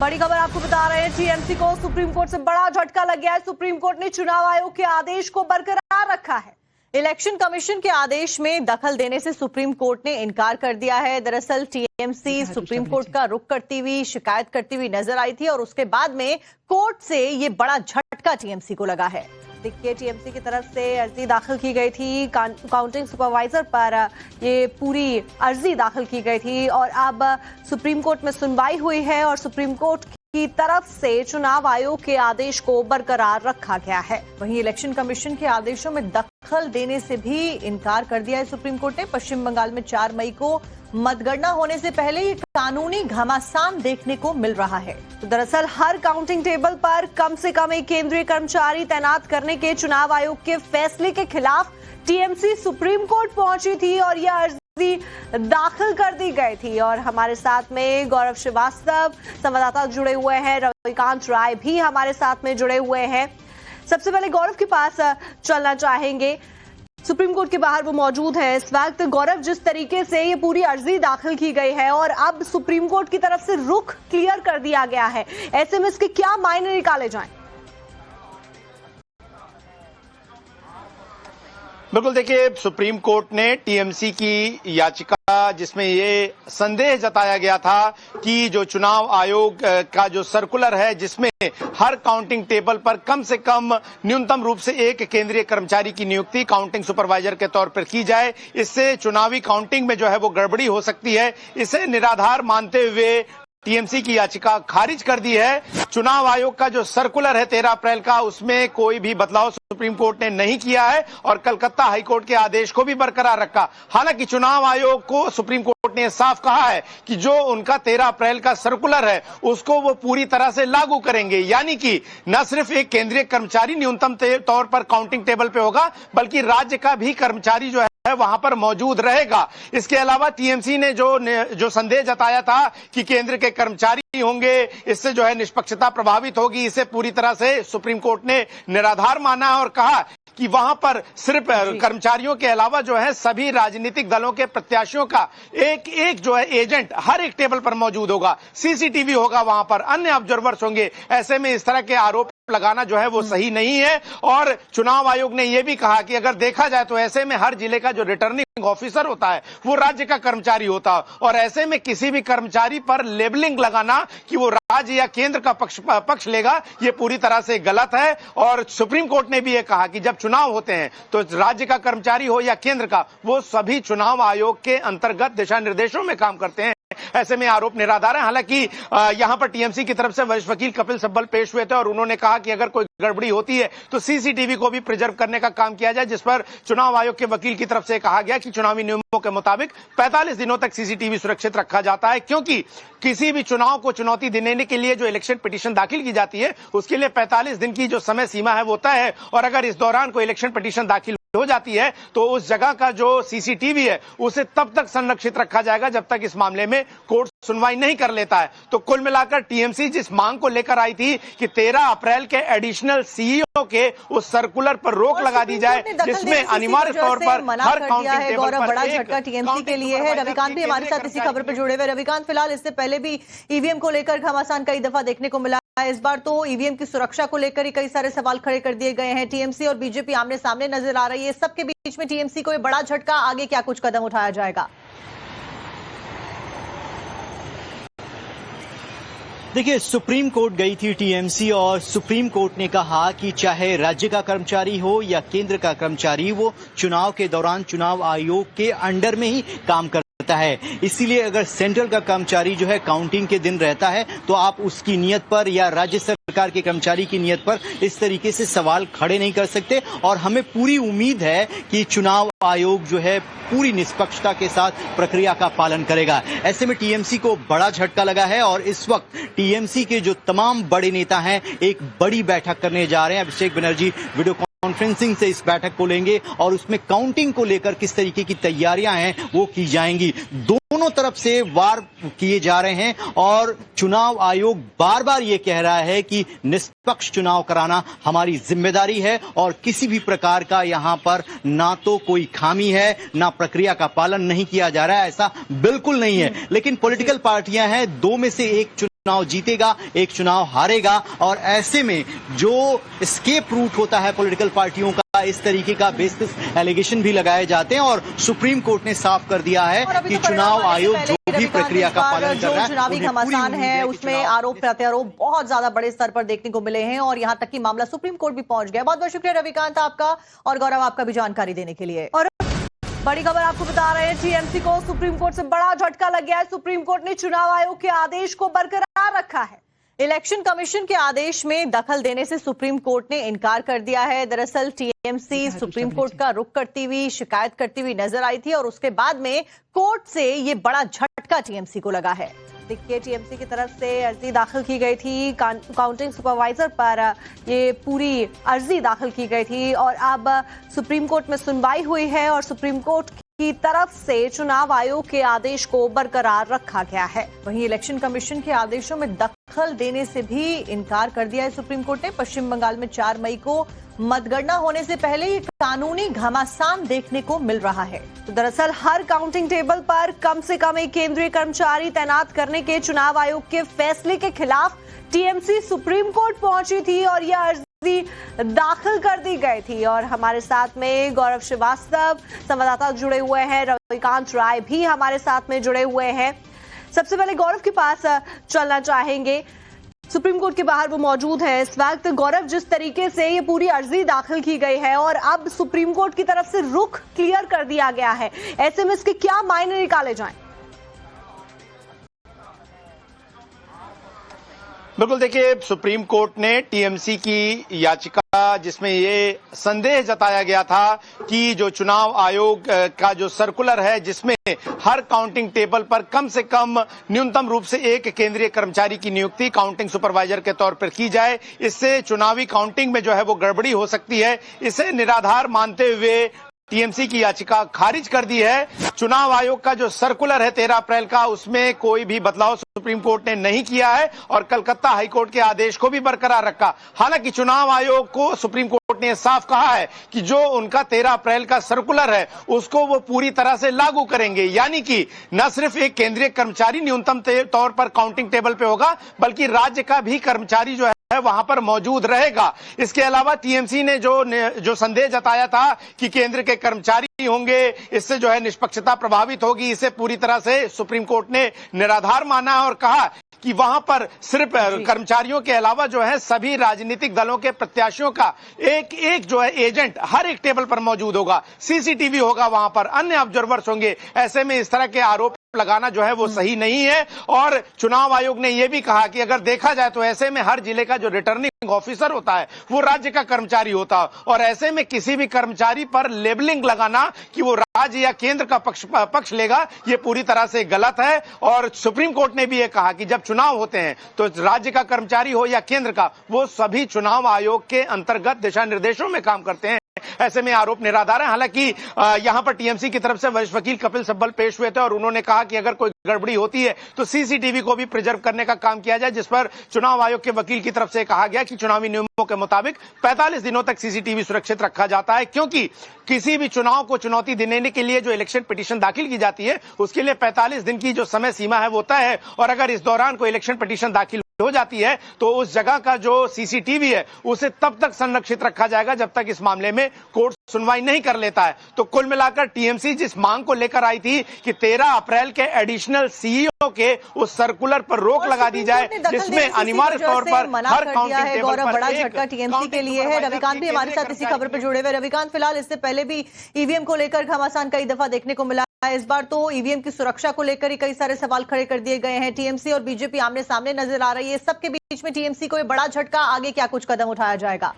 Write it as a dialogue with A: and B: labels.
A: बड़ी खबर आपको बता रहे हैं, टीएमसी को सुप्रीम कोर्ट से बड़ा झटका लग गया है। सुप्रीम कोर्ट ने चुनाव आयोग के आदेश को बरकरार रखा है। इलेक्शन कमीशन के आदेश में दखल देने से सुप्रीम कोर्ट ने इनकार कर दिया है। दरअसल टीएमसी सुप्रीम कोर्ट का रुख करती हुई शिकायत करती हुई नजर आई थी और उसके बाद में कोर्ट से ये बड़ा झटका टीएमसी को लगा है। देखिए, टीएमसी की तरफ से अर्जी दाखिल की गई थी, काउंटिंग सुपरवाइजर पर ये पूरी अर्जी दाखिल की गई थी और अब सुप्रीम कोर्ट में सुनवाई हुई है और सुप्रीम कोर्ट की तरफ से चुनाव आयोग के आदेश को बरकरार रखा गया है। वहीं इलेक्शन कमीशन के आदेशों में दखल देने से भी इनकार कर दिया है सुप्रीम कोर्ट ने। पश्चिम बंगाल में 4 मई को मतगणना होने से पहले ये कानूनी घमासान देखने को मिल रहा है। तो दरअसल हर काउंटिंग टेबल पर कम से कम एक केंद्रीय कर्मचारी तैनात करने के चुनाव आयोग के फैसले के खिलाफ टीएमसी सुप्रीम कोर्ट पहुंची थी और यह अर्जी दाखिल कर दी गई थी। और हमारे साथ में गौरव श्रीवास्तव संवाददाता जुड़े हुए हैं, रविकांत राय भी हमारे साथ में जुड़े हुए हैं। सबसे पहले गौरव के पास चलना चाहेंगे, सुप्रीम कोर्ट के बाहर वो मौजूद है इस वक्त। गौरव, जिस तरीके से ये पूरी अर्जी दाखिल की गई है और अब सुप्रीम कोर्ट की तरफ से रुख क्लियर कर दिया गया है, ऐसे में इसके क्या मायने निकाले जाएं?
B: बिल्कुल, देखिए, सुप्रीम कोर्ट ने टीएमसी की याचिका जिसमें ये संदेह जताया गया था कि जो चुनाव आयोग का जो सर्कुलर है जिसमें हर काउंटिंग टेबल पर कम से कम न्यूनतम रूप से एक केंद्रीय कर्मचारी की नियुक्ति काउंटिंग सुपरवाइजर के तौर पर की जाए, इससे चुनावी काउंटिंग में जो है वो गड़बड़ी हो सकती है, इसे निराधार मानते हुए टीएमसी की याचिका खारिज कर दी है। चुनाव आयोग का जो सर्कुलर है 13 अप्रैल का, उसमें कोई भी बदलाव सुप्रीम कोर्ट ने नहीं किया है और कलकत्ता हाईकोर्ट के आदेश को भी बरकरार रखा। हालांकि चुनाव आयोग को सुप्रीम कोर्ट ने साफ कहा है कि जो उनका 13 अप्रैल का सर्कुलर है उसको वो पूरी तरह से लागू करेंगे, यानी कि न सिर्फ एक केंद्रीय कर्मचारी न्यूनतम तौर पर काउंटिंग टेबल पे होगा बल्कि राज्य का भी कर्मचारी जो है वहां पर मौजूद रहेगा। इसके अलावा टीएमसी ने जो संदेह जताया था कि केंद्र के कर्मचारी होंगे, इससे जो है निष्पक्षता प्रभावित होगी, इसे पूरी तरह से सुप्रीम कोर्ट ने निराधार माना और कहा कि वहां पर सिर्फ कर्मचारियों के अलावा जो है सभी राजनीतिक दलों के प्रत्याशियों का एक जो है एजेंट हर एक टेबल पर मौजूद होगा, सीसीटीवी होगा, वहां पर अन्य ऑब्जर्वर्स होंगे। ऐसे में इस तरह के आरोप लगाना जो है वो सही नहीं है। और चुनाव आयोग ने यह भी कहा कि अगर देखा जाए तो ऐसे में हर जिले का जो रिटर्निंग ऑफिसर होता है वो राज्य का कर्मचारी होता है और ऐसे में किसी भी कर्मचारी पर लेबलिंग लगाना कि वो राज्य या केंद्र का पक्ष लेगा, ये पूरी तरह से गलत है। और सुप्रीम कोर्ट ने भी ये कहा कि जब चुनाव होते हैं तो राज्य का कर्मचारी हो या केंद्र का, वो सभी चुनाव आयोग के अंतर्गत दिशा निर्देशों में काम करते हैं। ऐसे में आरोप निराधार है। हालांकि यहां पर टीएमसी की तरफ से वरिष्ठ वकील कपिल सिब्बल पेश हुए थे और उन्होंने कहा कि अगर कोई गड़बड़ी होती है तो सीसीटीवी को भी प्रिजर्व करने का काम किया जाए, जिस पर चुनाव आयोग के वकील की तरफ से कहा गया कि चुनावी नियमों के मुताबिक 45 दिनों तक सीसीटीवी सुरक्षित रखा जाता है, क्योंकि किसी भी चुनाव को चुनौती देने के लिए जो इलेक्शन पिटीशन दाखिल की जाती है उसके लिए 45 दिन की जो समय सीमा है वो तय है और अगर इस दौरान कोई इलेक्शन पिटीशन दाखिल हो जाती है तो उस जगह का जो सीसीटीवी है उसे तब तक संरक्षित रखा जाएगा जब तक इस मामले में कोर्ट सुनवाई नहीं कर लेता है। तो कुल मिलाकर टीएमसी जिस मांग को लेकर आई थी कि 13 अप्रैल के एडिशनल सीईओ के उस सर्कुलर पर रोक लगा दी जाए, जिसमें अनिवार्य तौर पर हर काउंटिंग टेबल पर
A: बड़ा झटका टीएमसी के लिए है। रविकांत भी हमारे साथ इसी खबर पर जुड़े हुए। रविकांत, फिलहाल इससे पहले भी ईवीएम को लेकर घमासान कई दफा देखने को मिला, इस बार तो ईवीएम की सुरक्षा को लेकर ही कई सारे सवाल खड़े कर दिए गए हैं। टीएमसी और बीजेपी आमने सामने नजर आ रही है, सबके बीच में टीएमसी को ये बड़ा झटका, आगे क्या कुछ कदम उठाया जाएगा?
C: देखिए, सुप्रीम कोर्ट गई थी टीएमसी और सुप्रीम कोर्ट ने कहा कि चाहे राज्य का कर्मचारी हो या केंद्र का कर्मचारी, वो चुनाव के दौरान चुनाव आयोग के अंडर में ही काम करता है। इसीलिए अगर सेंट्रल का कर्मचारी जो है काउंटिंग के दिन रहता है तो आप उसकी नियत पर या राज्य सरकार के कर्मचारी की नियत पर इस तरीके से सवाल खड़े नहीं कर सकते। और हमें पूरी उम्मीद है कि चुनाव आयोग जो है पूरी निष्पक्षता के साथ प्रक्रिया का पालन करेगा। ऐसे में टीएमसी को बड़ा झटका लगा है और इस वक्त टीएमसी के जो तमाम बड़े नेता हैं एक बड़ी बैठक करने जा रहे हैं। अभिषेक बनर्जी वीडियो कॉन्फ्रेंसिंग से इस बैठक को लेंगे और उसमें काउंटिंग को लेकर किस तरीके की तैयारियां हैं वो की जाएंगी। दोनों तरफ से वार किए जा रहे हैं और चुनाव आयोग बार बार ये कह रहा है कि निष्पक्ष चुनाव कराना हमारी जिम्मेदारी है और किसी भी प्रकार का यहां पर ना तो कोई खामी है ना प्रक्रिया का पालन नहीं किया जा रहा है, ऐसा बिल्कुल नहीं है। लेकिन पॉलिटिकल पार्टियां हैं, दो में से एक चुनाव जीतेगा, एक चुनाव हारेगा। और ऐसे में जो एस्केप रूट होता है पॉलिटिकल पार्टियों का, इस तरीके का बेसिस एलिगेशन भी लगाए जाते हैं। और सुप्रीम कोर्ट ने साफ कर दिया है कि चुनाव आयोग जो भी प्रक्रिया का पालन कर रहा है,
A: चुनावी घमासान है उसमें आरोप प्रत्यारोप बहुत ज्यादा बड़े स्तर पर देखने को मिले हैं और यहां तक कि मामला सुप्रीम कोर्ट भी पहुंच गया। बहुत बहुत शुक्रिया रविकांत आपका और गौरव आपका भी जानकारी देने के लिए। और बड़ी खबर आपको बता रहे हैं, टीएमसी को सुप्रीम कोर्ट से बड़ा झटका लग गया है। सुप्रीम कोर्ट ने चुनाव आयोग के आदेश को बरकरार रखा है। इलेक्शन कमीशन के आदेश में दखल देने से सुप्रीम कोर्ट ने इनकार कर दिया है। दरअसल टीएमसी सुप्रीम कोर्ट का रुख करती हुई, शिकायत करती हुई नजर आई थी और उसके बाद में कोर्ट से ये बड़ा झटका टीएमसी को लगा है। देखिए, टीएमसी की तरफ से अर्जी दाखिल की गई थी काउंटिंग सुपरवाइजर पर, ये पूरी अर्जी दाखिल की गई थी और अब सुप्रीम कोर्ट में सुनवाई हुई है और सुप्रीम कोर्ट की तरफ से चुनाव आयोग के आदेश को बरकरार रखा गया है। वहीं इलेक्शन कमीशन के आदेशों में दखल देने से भी इनकार कर दिया है सुप्रीम कोर्ट ने। पश्चिम बंगाल में 4 मई को मतगणना होने से पहले ये कानूनी घमासान देखने को मिल रहा है। तो दरअसल हर काउंटिंग टेबल पर कम से कम एक केंद्रीय कर्मचारी तैनात करने के चुनाव आयोग के फैसले के खिलाफ टीएमसी सुप्रीम कोर्ट पहुंची थी और यह अर्जी दाखिल कर दी गई थी। और हमारे साथ में गौरव श्रीवास्तव संवाददाता जुड़े हुए हैं, रविकांत राय भी हमारे साथ में जुड़े हुए हैं। सबसे पहले गौरव के पास चलना चाहेंगे, सुप्रीम कोर्ट के बाहर वो मौजूद है इस वक्त। गौरव, जिस तरीके से ये पूरी अर्जी दाखिल की गई है और अब सुप्रीम कोर्ट की तरफ से रुख क्लियर कर दिया गया है, ऐसे में इसके क्या मायने निकाले जाएं?
B: बिल्कुल, देखिए, सुप्रीम कोर्ट ने टीएमसी की याचिका जिसमें ये संदेह जताया गया था कि जो चुनाव आयोग का जो सर्कुलर है जिसमें हर काउंटिंग टेबल पर कम से कम न्यूनतम रूप से एक केंद्रीय कर्मचारी की नियुक्ति काउंटिंग सुपरवाइजर के तौर पर की जाए, इससे चुनावी काउंटिंग में जो है वो गड़बड़ी हो सकती है, इसे निराधार मानते हुए टीएमसी की याचिका खारिज कर दी है। चुनाव आयोग का जो सर्कुलर है 13 अप्रैल का, उसमें कोई भी बदलाव सुप्रीम कोर्ट ने नहीं किया है और कलकत्ता हाईकोर्ट के आदेश को भी बरकरार रखा। हालांकि चुनाव आयोग को सुप्रीम कोर्ट ने साफ कहा है कि जो उनका 13 अप्रैल का सर्कुलर है उसको वो पूरी तरह से लागू करेंगे, यानी कि न सिर्फ एक केंद्रीय कर्मचारी न्यूनतम तौर पर काउंटिंग टेबल पे होगा बल्कि राज्य का भी कर्मचारी जो है वहां पर मौजूद रहेगा। इसके अलावा टीएमसी ने जो संदेह जताया था कि केंद्र के कर्मचारी होंगे, इससे जो है निष्पक्षता प्रभावित होगी, इसे पूरी तरह से सुप्रीम कोर्ट ने निराधार माना और कहा कि वहां पर सिर्फ कर्मचारियों के अलावा जो है सभी राजनीतिक दलों के प्रत्याशियों का एक जो है एजेंट हर एक टेबल पर मौजूद होगा, सीसीटीवी होगा, वहां पर अन्य ऑब्जर्वर्स होंगे। ऐसे में इस तरह के आरोप लगाना जो है वो सही नहीं है। और चुनाव आयोग ने यह भी कहा कि अगर देखा जाए तो ऐसे में हर जिले का जो रिटर्निंग ऑफिसर होता है वो राज्य का कर्मचारी होता है और ऐसे में किसी भी कर्मचारी पर लेबलिंग लगाना कि वो राज्य या केंद्र का पक्ष लेगा, ये पूरी तरह से गलत है। और सुप्रीम कोर्ट ने भी ये कहा कि जब चुनाव होते हैं तो राज्य का कर्मचारी हो या केंद्र का, वो सभी चुनाव आयोग के अंतर्गत दिशा निर्देशों में काम करते हैं। ऐसे में आरोप निराधार है। हालांकि यहां पर टीएमसी की तरफ से वरिष्ठ वकील कपिल सिब्बल पेश हुए थे और उन्होंने कहा कि अगर कोई गड़बड़ी होती है तो सीसीटीवी को भी प्रिजर्व करने का काम किया जाए, जिस पर चुनाव आयोग के वकील की तरफ से कहा गया कि चुनावी नियमों के मुताबिक 45 दिनों तक सीसीटीवी सुरक्षित रखा जाता है, क्योंकि किसी भी चुनाव को चुनौती देने के लिए जो इलेक्शन पिटीशन दाखिल की जाती है उसके लिए 45 दिन की जो समय सीमा है वो तय है और अगर इस दौरान कोई इलेक्शन पिटीशन दाखिल हो जाती है तो उस जगह का जो सीसीटीवी है उसे तब तक संरक्षित रखा जाएगा जब तक इस मामले में कोर्ट सुनवाई नहीं कर लेता है। तो कुल मिलाकर टीएमसी जिस मांग को लेकर आई थी कि 13 अप्रैल के एडिशनल सीईओ के उस सर्कुलर पर रोक लगा दी जाए, जिसमें अनिवार्य तौर पर हर काउंटिंग टेबल पर
A: बड़ा झटका टीएमसी के लिए है। रविकांत भी हमारे साथ इसी खबर पर जुड़े हुए। रविकांत, फिलहाल इससे पहले भी ईवीएम को लेकर घमासान कई दफा देखने को मिला, इस बार तो ईवीएम की सुरक्षा को लेकर ही कई सारे सवाल खड़े कर दिए गए हैं। टीएमसी और बीजेपी आमने सामने नजर आ रही है, सबके बीच में टीएमसी को ये बड़ा झटका, आगे क्या कुछ कदम उठाया जाएगा?